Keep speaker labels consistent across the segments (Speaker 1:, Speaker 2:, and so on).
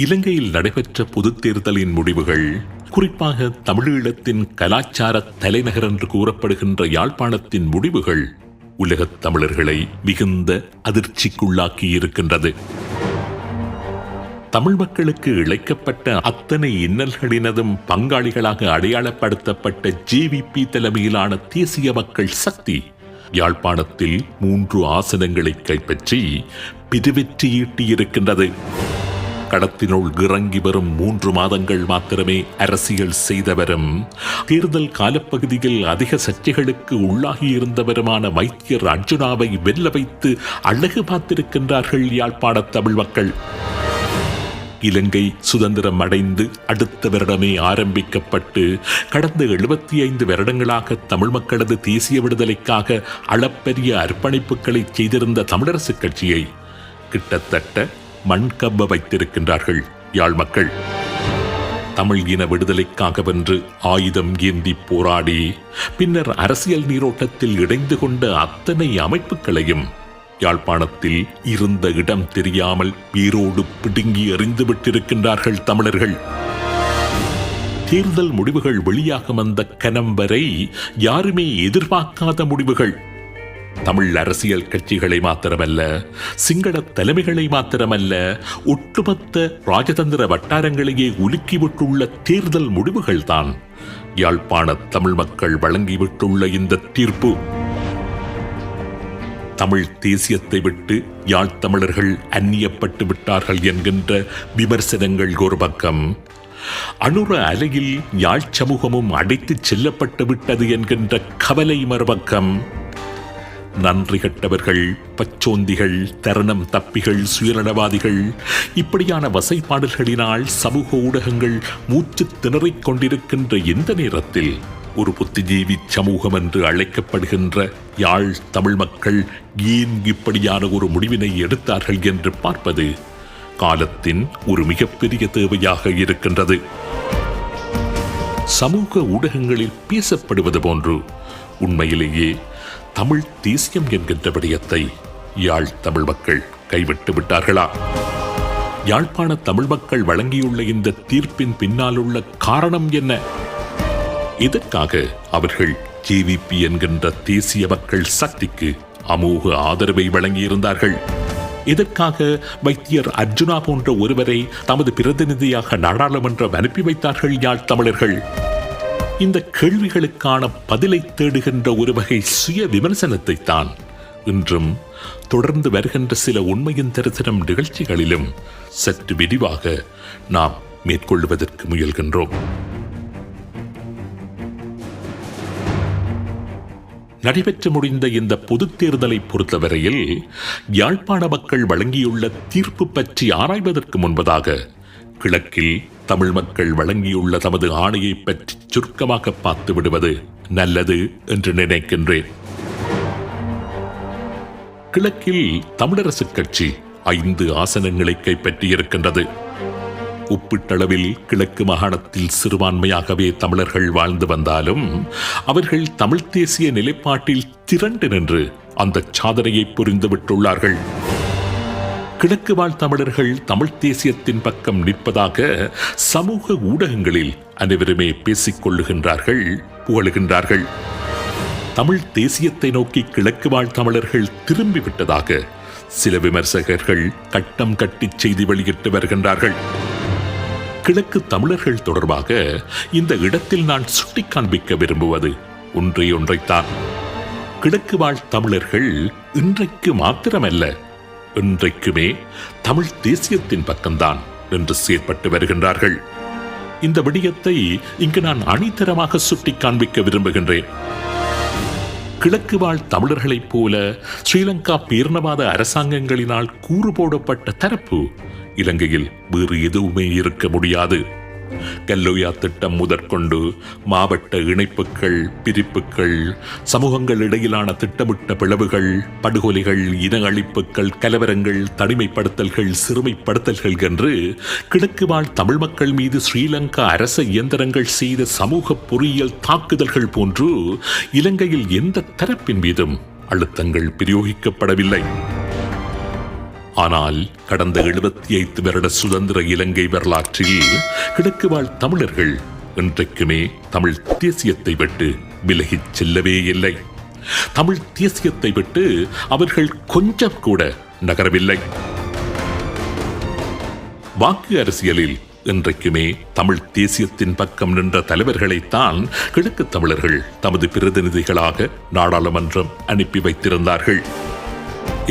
Speaker 1: இலங்கையில் நடைபெற்ற பொதுத் தேர்தலின் முடிவுகள், குறிப்பாக தமிழீழத்தின் கலாச்சார தலைநகர் என்று கூறப்படுகின்ற யாழ்ப்பாணத்தின் முடிவுகள் உலகத் தமிழர்களை மிகுந்த அதிர்ச்சிக்குள்ளாக்கி இருக்கின்றது. தமிழ் மக்களுக்கு இழைக்கப்பட்ட அத்தனை இன்னல்களினதும் பங்காளிகளாக அடையாளப்படுத்தப்பட்ட ஜேவிபி தலைமையிலான தேசிய மக்கள் சக்தி யாழ்ப்பாணத்தில் 3 ஆசனங்களை கைப்பற்றி பெருவெற்றியீட்டியிருக்கின்றது. கடத்தினுள் இறங்கி வரும் 3 மாதங்கள் மாத்திரமே அரசியல் செய்தவரும், தேர்தல் காலப்பகுதியில் அதிக சர்ச்சைகளுக்கு உள்ளாகியிருந்தவருமான வைத்தியர் அர்ஜுனாவை வெல்ல வைத்து அழகு பார்த்திருக்கின்றார்கள் யாழ்ப்பாண தமிழ் மக்கள். இலங்கை சுதந்திரம் அடைந்து அடுத்த வருடமே ஆரம்பிக்கப்பட்டு கடந்த 75 வருடங்களாக தமிழ் மக்களது தேசிய விடுதலைக்காக அளப்பரிய அர்ப்பணிப்புகளை செய்திருந்த தமிழரசுக் கட்சியை கிட்டத்தட்ட மண்கவ்வ வைத்திருக்கின்றார்கள் யாழ் மக்கள். தமிழ் இன விடுதலைக்காக வென்று ஆயுதம் ஏந்தி போராடி பின்னர் அரசியல் நீரோட்டத்தில் இணைந்து கொண்ட அத்தனை அமைப்புகளையும் யாழ்ப்பாணத்தில் இருந்த இடம் தெரியாமல் வேரோடு பிடுங்கி எறிந்து விட்டிருக்கின்றார்கள் தமிழர்கள். தேர்தல் முடிவுகள் வெளியாகும் அந்த கணம் வரை யாருமே எதிர்பார்க்காத முடிவுகள். தமிழ் அரசியல் கட்சிகளை மாத்திரமல்ல, சிங்கள தலைமைகளை மாத்திரமல்ல, ஒட்டுமொத்த ராஜதந்திர வட்டாரங்களையே உலுக்கிவிட்டுள்ள தேர்தல் முடிவுகள் தான் யாழ்ப்பாண தமிழ் மக்கள் வழங்கிவிட்டுள்ள இந்த தீர்ப்பு. தமிழ் தேசியத்தை விட்டு யாழ் தமிழர்கள் அந்நியப்பட்டு விட்டார்கள் என்கின்ற விமர்சனங்கள் ஒரு பக்கம், அனுர அலையில் யாழ் சமூகமும் அடைத்துச் செல்லப்பட்டு விட்டது என்கின்ற கவலை மறுபக்கம், நன்றி கட்டவர்கள், பச்சோந்திகள், தருணம் தப்பிகள், சுயநலவாதிகள், இப்படியான வசைப்பாடல்களினால் சமூக ஊடகங்கள் மூச்சு திணறிக் கொண்டிருக்கின்ற இந்த நேரத்தில் ஒரு புத்திஜீவி சமூகம் என்று அழைக்கப்படுகின்ற யாழ் தமிழ் மக்கள் ஏன் இப்படியான ஒரு முடிவினை எடுத்தார்கள் என்று பார்ப்பது காலத்தின் ஒரு மிகப்பெரிய தேவையாக இருக்கின்றது. சமூக ஊடகங்களில் பேசப்படுவது போன்று உண்மையிலேயே தமிழ் தேசியம் என்கின்ற விடயத்தை யாழ் தமிழ் மக்கள் கைவிட்டு விட்டார்களா? யாழ்ப்பாண தமிழ் மக்கள் வழங்கியுள்ள இந்த தீர்ப்பின் பின்னால் உள்ள காரணம் என்ன? இதற்காக அவர்கள் ஜேவிபி என்கின்ற தேசிய மக்கள் சக்திக்கு அமோக ஆதரவை வழங்கியிருந்தார்கள். இதற்காக வைத்தியர் அர்ஜுனா போன்ற ஒருவரை தமது பிரதிநிதியாக நாடாளுமன்றம் அனுப்பி வைத்தார்கள் யாழ் தமிழர்கள். இந்த கேள்விகளுக்கான பதிலை தேடுகின்ற ஒரு வகை சுய விமர்சனத்தை தான் இன்றும் தொடர்ந்து வருகின்ற சில உண்மையின் தரிசனம் நிகழ்ச்சிகளிலும் சற்று விரிவாக நாம் மேற்கொள்வதற்கு முயல்கின்றோம். நடைபெற்று முடிந்த இந்த பொதுத் தேர்தலை பொறுத்தவரையில் யாழ்ப்பாண மக்கள் வழங்கியுள்ள தீர்ப்பு பற்றி ஆராய்வதற்கு முன்பதாக கிழக்கில் தமிழ் மக்கள் வழங்கியுள்ள தமது ஆணையை பற்றி சுருக்கமாக பார்த்து விடுவது நல்லது என்று நினைக்கின்றேன். கிழக்கில் தமிழரசுக் கட்சி 5 ஆசனங்களை கைப்பற்றியிருக்கின்றது. ஒப்பீட்டளவில் கிழக்கு மாகாணத்தில் சிறுபான்மையாகவே தமிழர்கள் வாழ்ந்து வந்தாலும் அவர்கள் தமிழ் தேசிய நிலைப்பாட்டில் திரண்டு நின்று அந்த சாதனையை புரிந்துவிட்டுள்ளார்கள். கிழக்கு வாழ் தமிழர்கள் தமிழ் தேசியத்தின் பக்கம் நிற்பதாக சமூக ஊடகங்களில் அனைவருமே பேசிக் கொள்ளுகின்றார்கள், புகழுகின்றார்கள். தமிழ் தேசியத்தை நோக்கி கிழக்கு வாழ் தமிழர்கள் திரும்பிவிட்டதாக சில விமர்சகர்கள் கட்டம் கட்டி செய்தி வெளியிட்டு வருகின்றார்கள். கிழக்கு தமிழர்கள் தொடர்பாக இந்த இடத்தில் நான் சுட்டிக் காண்பிக்க விரும்புவது ஒன்றைத்தான். கிழக்கு வாழ் தமிழர்கள் இன்றைக்கு மாத்திரமல்ல, இன்றைக்குமே தமிழ் தேசியத்தின் பக்கம்தான் என்று செயற்பட்டு வருகின்றார்கள். இந்த விடயத்தை இங்கு நான் அணித்தரமாக சுட்டிக் காண்பிக்க விரும்புகின்றேன். கிழக்கு வாழ் தமிழர்களைப் போல ஸ்ரீலங்கா பேரினவாத அரசாங்கங்களினால் கூறு போடப்பட்ட தரப்பு இலங்கையில் வேறு எதுவுமே இருக்க முடியாது. கல்லோயா திட்டம் முதற்கொண்டு மாவட்ட இணைப்புகள், பிரிப்புகள், சமூகங்கள் இடையிலான திட்டமிட்ட பிளவுகள், படுகொலைகள், இன அழிப்புகள், கலவரங்கள், தனிமைப்படுத்தல்கள், சிறுமைப்படுத்தல்கள் என்று கிழக்கு வாழ் தமிழ் மக்கள் மீது ஸ்ரீலங்கா அரச இயந்திரங்கள் செய்த சமூக பொறியியல் தாக்குதல்கள் போன்று இலங்கையில் எந்த தரப்பின் மீதும் அழுத்தங்கள் பிரயோகிக்கப்படவில்லை. ஆனால் கடந்த 75 வருட சுதந்திர இலங்கை வரலாற்றில் கிழக்கு வாழ் தமிழர்கள் இன்றைக்குமே தமிழ் தேசியத்தை விட்டு விலகிச் செல்லவே இல்லை. தமிழ் தேசியத்தை விட்டு அவர்கள் கொஞ்சம் கூட நகரவில்லை. வாக்கு அரசியலில் இன்றைக்குமே தமிழ் தேசியத்தின் பக்கம் நின்ற தலைவர்களைத்தான் கிழக்கு தமிழர்கள் தமது பிரதிநிதிகளாக நாடாளுமன்றம் அனுப்பி வைத்திருந்தார்கள்.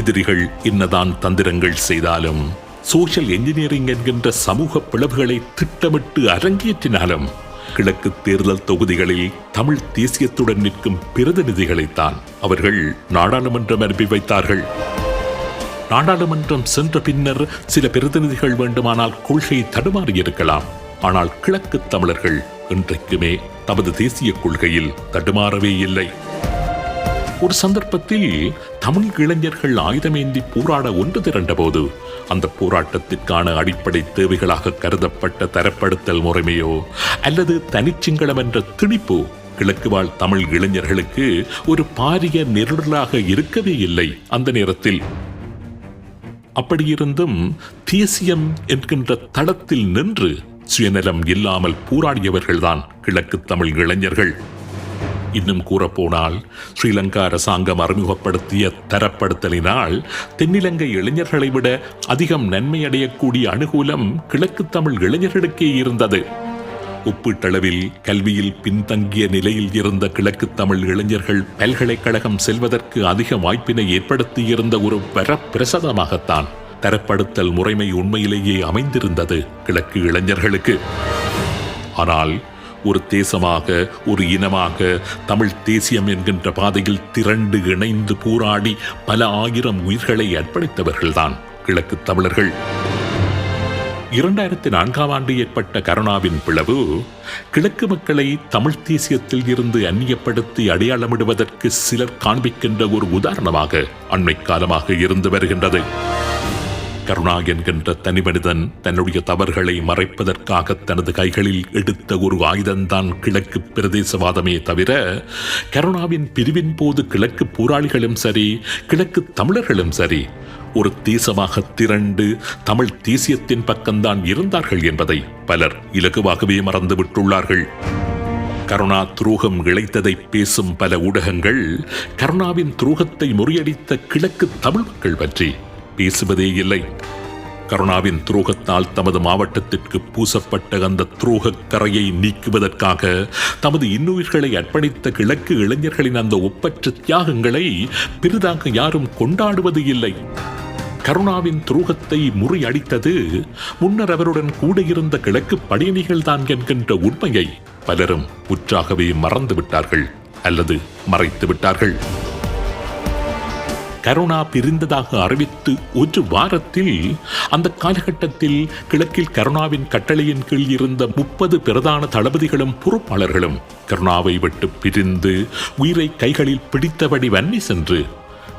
Speaker 1: எதிரிகள் என்னதான் தந்திரங்கள் செய்தாலும், சோஷியல் என்ஜினியரிங் என்கின்ற சமூக பிளவுகளை திட்டமிட்டு அரங்கேற்றினாலும் கிழக்கு தேர்தல் தொகுதிகளில் தமிழ் தேசியத்துடன் நிற்கும் பிரதிநிதிகளைத்தான் அவர்கள் நாடாளுமன்றம் அனுப்பி வைத்தார்கள். நாடாளுமன்றம் சென்ற பின்னர் சில பிரதிநிதிகள் வேண்டுமானால் கொள்கை தடுமாறி இருக்கலாம். ஆனால் கிழக்கு தமிழர்கள் இன்றைக்குமே தமது தேசிய கொள்கையில் தடுமாறவே இல்லை. ஒரு சந்தர்ப்பத்தில் தமிழ் இளைஞர்கள் ஆயுதமேந்தி போராட ஒன்று திரண்ட போது அந்த போராட்டத்திற்கான அடிப்படை தேவைகளாக கருதப்பட்ட தரப்படுத்தல் முறைமையோ அல்லது தனிச்சிங்களம் என்ற திணிப்போ கிழக்கு வாழ் தமிழ் இளைஞர்களுக்கு ஒரு பாரிய நெருடலாக இருக்கவே இல்லை. அந்த நேரத்தில் அப்படியிருந்தும் தேசியம் என்கின்ற தளத்தில் நின்று சுயநலம் இல்லாமல் போராடியவர்கள்தான் கிழக்கு தமிழ் இளைஞர்கள். இன்னும் கூறப்போனால் ஸ்ரீலங்கா அரசாங்கம் அறிமுகப்படுத்திய தரப்படுத்தலினால் தென்னிலங்கை இளைஞர்களை விட அதிகம் நன்மை அடையக்கூடிய அனுகூலம் கிழக்கு தமிழ் இளைஞர்களுக்கே இருந்தது. ஒப்பீட்டளவில் கல்வியில் பின்தங்கிய நிலையில் இருந்த கிழக்கு தமிழ் இளைஞர்கள் பல்கலைக்கழகம் செல்வதற்கு அதிக வாய்ப்பினை ஏற்படுத்தியிருந்த ஒரு வரப்பிரசாதமாகத்தான் தரப்படுத்தல் முறைமை உண்மையிலேயே அமைந்திருந்தது கிழக்கு இளைஞர்களுக்கு. ஆனால் ஒரு தேசமாக, ஒரு இனமாக தமிழ் தேசியம் என்கின்ற பாதையில் திரண்டு இணைந்து போராடி பல ஆயிரம் உயிர்களை அர்ப்பணித்தவர்கள்தான் கிழக்கு தமிழர்கள். 2004 ஏற்பட்ட கரோனாவின் பிளவு கிழக்கு மக்களை தமிழ் தேசியத்தில் இருந்து அந்நியப்படுத்தி அடையாளமிடுவதற்கு சிலர் காண்பிக்கின்ற ஒரு உதாரணமாக அண்மை காலமாக இருந்து வருகின்றது. கருணா என்கின்ற தனி மனிதன் தன்னுடைய தவறுகளை மறைப்பதற்காக தனது கைகளில் எடுத்த ஒரு ஆயுதம்தான் கிழக்கு பிரதேசவாதமே தவிர, கருணாவின் பிரிவின் போது கிழக்கு போராளிகளும் சரி, கிழக்கு தமிழர்களும் சரி, ஒரு தேசமாக திரண்டு தமிழ் தேசியத்தின் பக்கம்தான் இருந்தார்கள் என்பதை பலர் இலகுவாகவே மறந்துவிட்டுள்ளார்கள். கருணா துரோகம் இழைத்ததை பேசும் பல ஊடகங்கள் கருணாவின் துரோகத்தை முறியடித்த கிழக்கு தமிழ் மக்கள் பற்றி பேசுவதே இல்லை. கருணாவின் துரோகத்தால் தமது மாவட்டத்திற்கு பூசப்பட்ட அந்த துரோக கரையை நீக்குவதற்காக தமது இன்னுயிர்களை அர்ப்பணித்த கிழக்கு இளைஞர்களின் அந்த ஒப்பற்ற தியாகங்களை பெரிதாக யாரும் கொண்டாடுவது இல்லை. கருணாவின் துரோகத்தை முறியடித்தது முன்னர் அவருடன் கூட இருந்த கிழக்கு படையணிகள் தான் என்கின்ற உண்மையை பலரும் முற்றாகவே மறந்துவிட்டார்கள் அல்லது மறைத்து விட்டார்கள். கருணா பிரிந்ததாக அறிவித்து ஒரு வாரத்தில் அந்த காலகட்டத்தில் கிழக்கில் கருணாவின் கட்டளையின் கீழ் இருந்த 30 பிரதான தளபதிகளும் பொறுப்பாளர்களும் கருணாவை விட்டு பிரிந்து உயிரை கைகளில் பிடித்தபடி வன்னி சென்று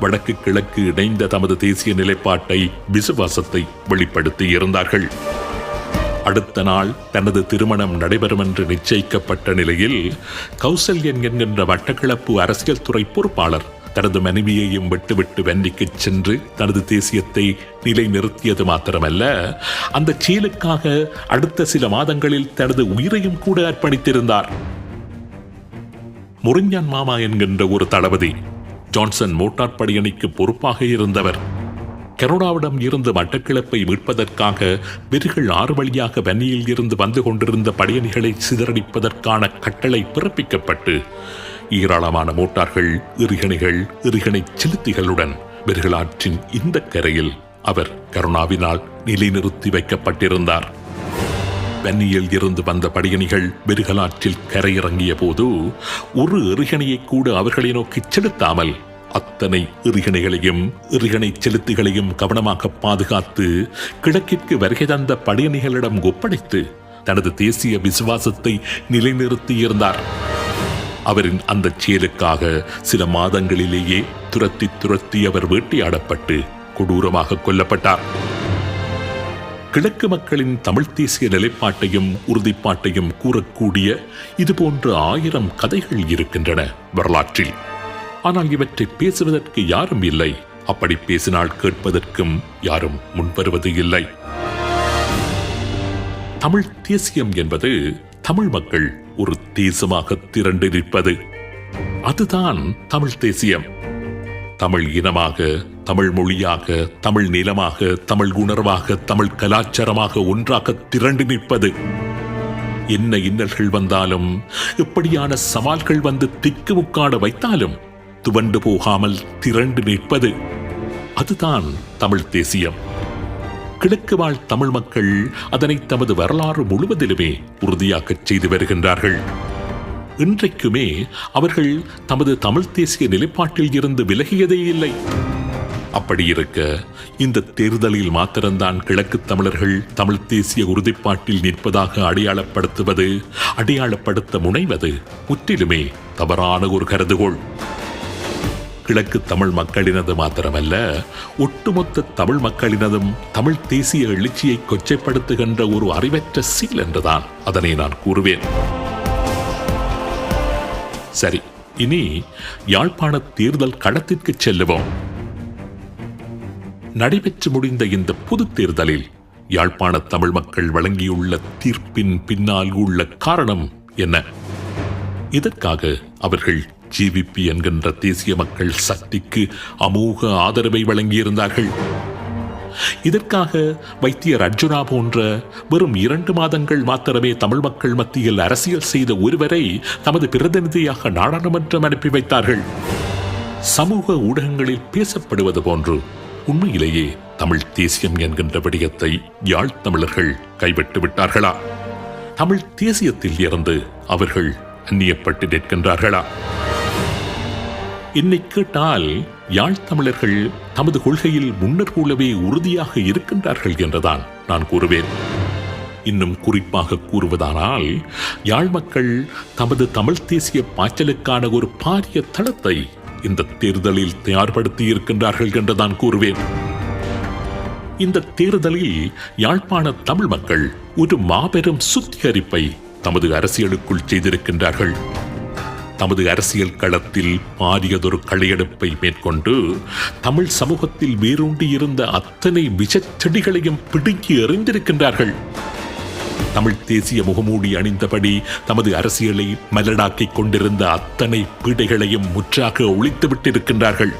Speaker 1: வடக்கு கிழக்கு இணைந்த தமது தேசிய நிலைப்பாட்டை, விசுவாசத்தை வெளிப்படுத்தி இருந்தார்கள். அடுத்த நாள் தனது திருமணம் நடைபெறும் என்று நிச்சயிக்கப்பட்ட நிலையில் கௌசல்யன் என்கின்ற வட்டக்கிழப்பு அரசியல் துறை பொறுப்பாளர் தனது மனைவியையும் விட்டுவிட்டு வன்னிக்கு சென்று தனது தேசியத்தை நிலைநிறுத்தியது மாத்திரமல்ல, அந்த செயலுக்காக அடுத்த சில மாதங்களில் தனது உயிரையும் கூட அர்ப்பணித்திருந்தார். முறிஞ்சான் மாமா என்கின்ற ஒரு தளபதி ஜான்சன் மோட்டார் படையணிக்கு பொறுப்பாக இருந்தவர். கருணாவிடம் இருந்து மட்டக்கிழப்பை மீட்பதற்காக வெறிகள் 6 வழியாக வன்னியில் இருந்து வந்து கொண்டிருந்த படையணிகளை சிதறடிப்பதற்கான கட்டளை பிறப்பிக்கப்பட்டு ஏராளமான மோட்டார்கள், எறிகணைகள், எறிகணை செலுத்திகளுடன் வெறிகளாற்றின் இந்த கரையில் அவர் கருணாவினால் நிலைநிறுத்தி வைக்கப்பட்டிருந்தார். வன்னியில் இருந்து வந்த படையணிகள் வெறிகளாற்றில் கரையிறங்கிய போது ஒரு எறிகணையை கூட அவர்களை நோக்கி செலுத்தாமல் அத்தனை எறிகணைகளையும் எறிகணை செலுத்திகளையும் கவனமாக பாதுகாத்து கிழக்கிற்கு வருகை தந்த படையணிகளிடம் ஒப்படைத்து தனது தேசிய விசுவாசத்தை நிலைநிறுத்தியிருந்தார். அவரின் அந்த செயலுக்காக சில மாதங்களிலேயே துரத்தி அவர் வேட்டையாடப்பட்டு கொடூரமாக கொல்லப்பட்டார். கிழக்கு மக்களின் தமிழ் தேசிய நிலைப்பாட்டையும் உறுதிப்பாட்டையும் கூறக்கூடிய இதுபோன்ற 1000 கதைகள் இருக்கின்றன வரலாற்றில். ஆனால் இவற்றை பேசுவதற்கு யாரும் இல்லை. அப்படி பேசினால் கேட்பதற்கும் யாரும் முன்வருவது இல்லை. தமிழ் தேசியம் என்பது தமிழ் மக்கள் ஒரு தேசமாக திரண்டு நிற்பது. அதுதான் தமிழ் தேசியம். தமிழ் இனமாக, தமிழ் மொழியாக, தமிழ் நிலமாக, தமிழ் உணர்வாக, தமிழ் கலாச்சாரமாக ஒன்றாக திரண்டு நிற்பது. என்ன இன்னல்கள் வந்தாலும், இப்படியான சவால்கள் வந்து திக்குமுக்காட வைத்தாலும் துவண்டு போகாமல் திரண்டு நிற்பது, அதுதான் தமிழ் தேசியம். கிழக்கு வாழ் தமிழ் மக்கள் அதனை தமது வரலாறு முழுவதிலுமே உறுதியாக்கச் செய்து வருகின்றார்கள். இன்றைக்குமே அவர்கள் தமது தமிழ் தேசிய நிலைப்பாட்டில் இருந்து விலகியதே இல்லை. அப்படி இருக்க இந்த தேர்தலில் மாத்திரம்தான் கிழக்கு தமிழர்கள் தமிழ் தேசிய உறுதிப்பாட்டில் நிற்பதாக அடையாளப்படுத்த முனைவது முற்றிலுமே தவறான ஒரு கருதுகோள். கிழக்கு தமிழ் மக்களினது மாத்திரமல்ல, ஒட்டுமொத்த தமிழ் மக்களினதும் தமிழ் தேசிய எழுச்சியை கொச்சைப்படுத்துகின்ற ஒரு அறிவற்ற சீல் என்றுதான் அதனை நான் கூறுவேன். சரி, இனி யாழ்ப்பாண தேர்தல் களத்திற்கு செல்லுவோம். நடைபெற்று முடிந்த இந்த பொது தேர்தலில் யாழ்ப்பாண தமிழ் மக்கள் வழங்கியுள்ள தீர்ப்பின் பின்னால் உள்ள காரணம் என்ன? இதற்காக அவர்கள் ஜேவிபி என்கின்ற தேசிய மக்கள் சக்திக்கு அமோக ஆதரவை வழங்கியிருந்தார்கள். இதற்காக வைத்தியர் அர்ஜுனா போன்ற வெறும் 2 மாதங்கள் மாத்திரமே தமிழ் மக்கள் மத்தியில் அரசியல் செய்த ஒருவரை தமது பிரதிநிதியாக நாடாளுமன்றம் அனுப்பி வைத்தார்கள். சமூக ஊடகங்களில் பேசப்படுவது போன்று உண்மையிலேயே தமிழ் தேசியம் என்கின்ற விடயத்தை யாழ் தமிழர்கள் கைவிட்டு விட்டார்களா? தமிழ் தேசியத்தில் இருந்து அவர்கள் அந்நியப்பட்டு நிற்கின்றார்களா? என்னை கேட்டால் யாழ் தமிழர்கள் தமது கொள்கையில் முன்னர் போலவே உறுதியாக இருக்கின்றார்கள் என்றுதான் நான் கூறுவேன். இன்னும் குறிப்பாக கூறுவதானால், யாழ் மக்கள் தமது தமிழ் தேசிய பாய்ச்சலுக்கான ஒரு பாரிய தளத்தை இந்த தேர்தலில் தயார்படுத்தி இருக்கின்றார்கள் என்றுதான் கூறுவேன். இந்த தேர்தலில் யாழ்ப்பாண தமிழ் மக்கள் ஒரு மாபெரும் சுத்திகரிப்பை தமது அரசியலுக்குள் செய்திருக்கின்றார்கள். தமது அரசியல் களத்தில் பாரியதொரு களையெடுப்பை மேற்கொண்டு தமிழ் சமூகத்தில் வேரூண்டி இருந்த அத்தனை விஷச்செடிகளையும் பிடுங்கி எறிந்திருக்கின்றார்கள். தமிழ் தேசிய முகமூடி அணிந்தபடி தமது அரசியலை மலடாக்கிக் கொண்டிருந்த அத்தனை பீடைகளையும் முற்றாக ஒழித்துவிட்டிருக்கின்றார்கள்.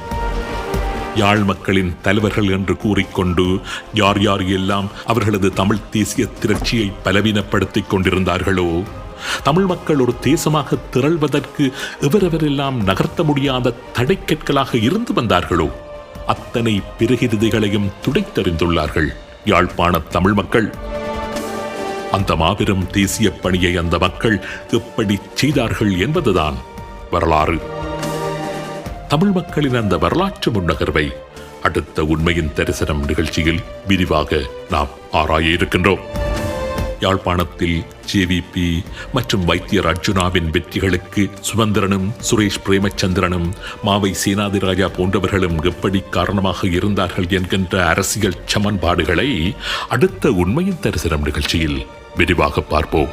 Speaker 1: யாழ் மக்களின் தலைவர்கள் என்று கூறிக்கொண்டு யார் யார் எல்லாம் அவர்களது தமிழ் தேசிய திரட்சியை பலவீனப்படுத்திக் கொண்டிருந்தார்களோ, தமிழ் மக்கள் ஒரு தேசமாக திரள்வதற்கு எவரெவரெல்லாம் நகர்த்த முடியாத தடைக்கற்களாக இருந்து வந்தார்களோ, அத்தனை பிறகிருதிகளையும் துடைத்தறிந்துள்ளார்கள் யாழ்ப்பாண தமிழ் மக்கள். அந்த மாபெரும் தேசிய பணியை அந்த மக்கள் எப்படி செய்தார்கள் என்பதுதான் வரலாறு. தமிழ் மக்களின் அந்த வரலாற்று முன்னகர்வை அடுத்த உண்மையின் தரிசனம் நிகழ்ச்சியில் விரிவாக நாம் ஆராய இருக்கின்றோம். யாழ்ப்பாணத்தில் ஜேவிபி மற்றும் வைத்தியர் அர்ஜுனாவின் வெற்றிகளுக்கு சுமந்திரனும் சுரேஷ் பிரேமச்சந்திரனும் மாவை சேனாதிராஜா போன்றவர்களும் எப்படி காரணமாக இருந்தார்கள் என்கின்ற அரசியல் சமன்பாடுகளை அடுத்த உண்மையின் தரிசனம் நிகழ்ச்சியில் விரிவாக பார்ப்போம்.